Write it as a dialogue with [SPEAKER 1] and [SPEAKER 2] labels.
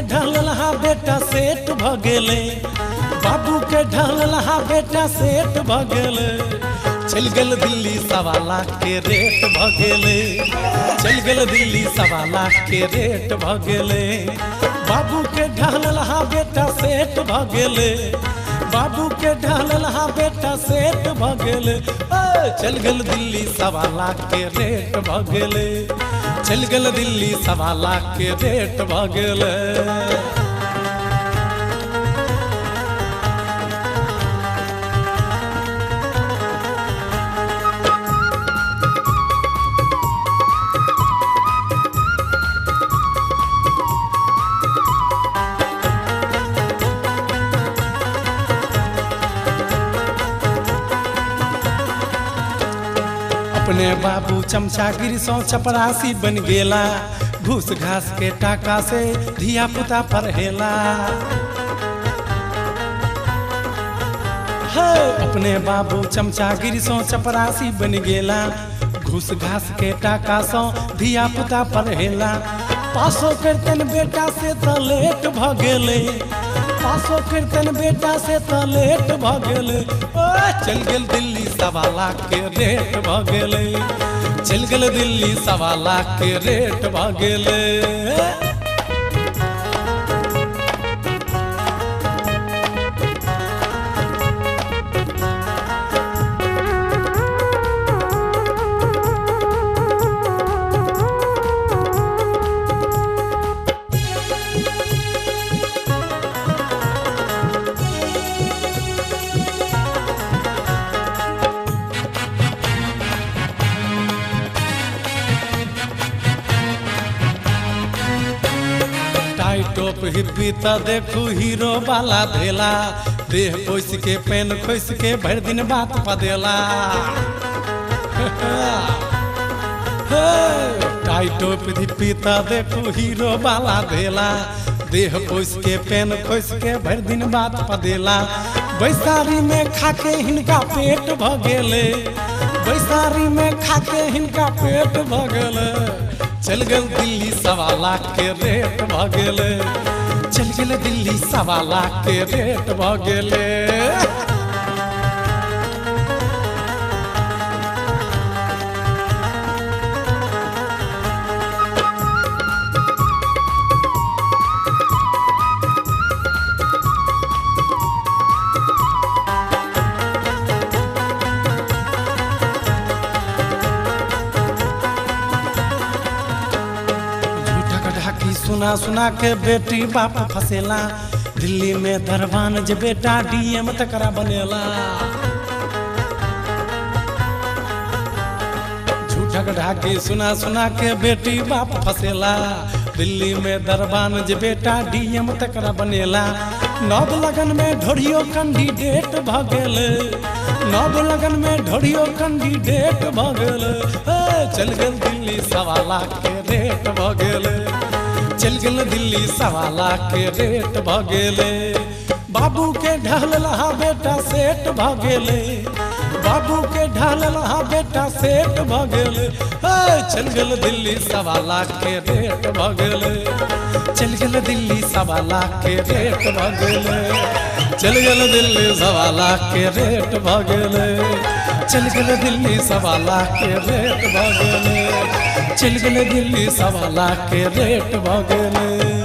[SPEAKER 1] ढलहा बेटा सेठ भ गेले, बाबू के ढलहा बेटा सेठ भ गेले। चल गेल दिल्ली 1.25 लाख के रेट भ गेले, चल गेल दिल्ली 1.25 लाख के रेट भ गेले। बाबू के ढलहा बेटा सेठ भ गेले, बाबू के ढलहा बेटा सेठ भ गेले। चल गेल दिल्ली 1.25 लाख के रेट भ गेले, चल गेल दिल्ली 1.25 लाख के रेट भ गेले। अपने बाबू चमचागिरी सौ चपरासी बन गेला, घूस घास के टाका से धिया पुता परहेला। अपने बाबू चमचागिरी सौ चपरासी बन गेला, घूस घास के टाका सौ धिया पुता परहेला। पासो करतन बेटा से त लेट भ गेले, पासो कीर्तन बेटा से त लेट भ गेले। चल गेल दिल्ली 1.25 लाख के रेट भ गेले, चल गेल दिल्ली 1.25 लाख के रेट भ गेले। टॉप हिप्पी त देखू हीरो वाला धेला, देह पोस के पेन खोस के भर दिन बात पदेला। टाइटोप हिप्पी त देखू हीरो वाला धेला, देह पोस के पेन खोस के भर दिन बात पदेला। बैसारी में खाके हिनका पेट भ गेले, बैसारी में खाके हिनका पेट भ गेले। चल गेल दिल्ली 1.25 लाख के रेट भ गेले, चल गेल दिल्ली 1.25 लाख के रेट भ गेले। सुना सुना के बेटी बाप फसेला, दिल्ली में दरबान जे बेटा डीएम तकरा बनेला। झूठा ढाकी सुना सुना के बेटी बाप फसेला, दिल्ली में दरबान जे बेटा डीएम तकरा बनेला। नव लगन में ढोरियो कैंडिडेट भ गेले, नव लगन में ढोरियो कैंडिडेट भ गेले। चल गेल दिल्ली 1.25 लाख के रेट भ गेले, चल गेल दिल्ली 1.25 लाख के रेट भ गेले। बाबू के ढलहा बेटा सेठ भ गेले, बाबू के ढलहा बेटा सेठ भ गेले। चल गेल दिल्ली 1.25 लाख के रेट भ गेले, चल गेल दिल्ली 1.25 लाख के रेट भ गेले, चल गेल दिल्ली 1.25 लाख के रेट भ गेले, चल गेल दिल्ली 1.25 लाख के रेट भ गेले, चल गेल दिल्ली 1.25 लाख के रेट भ गेले।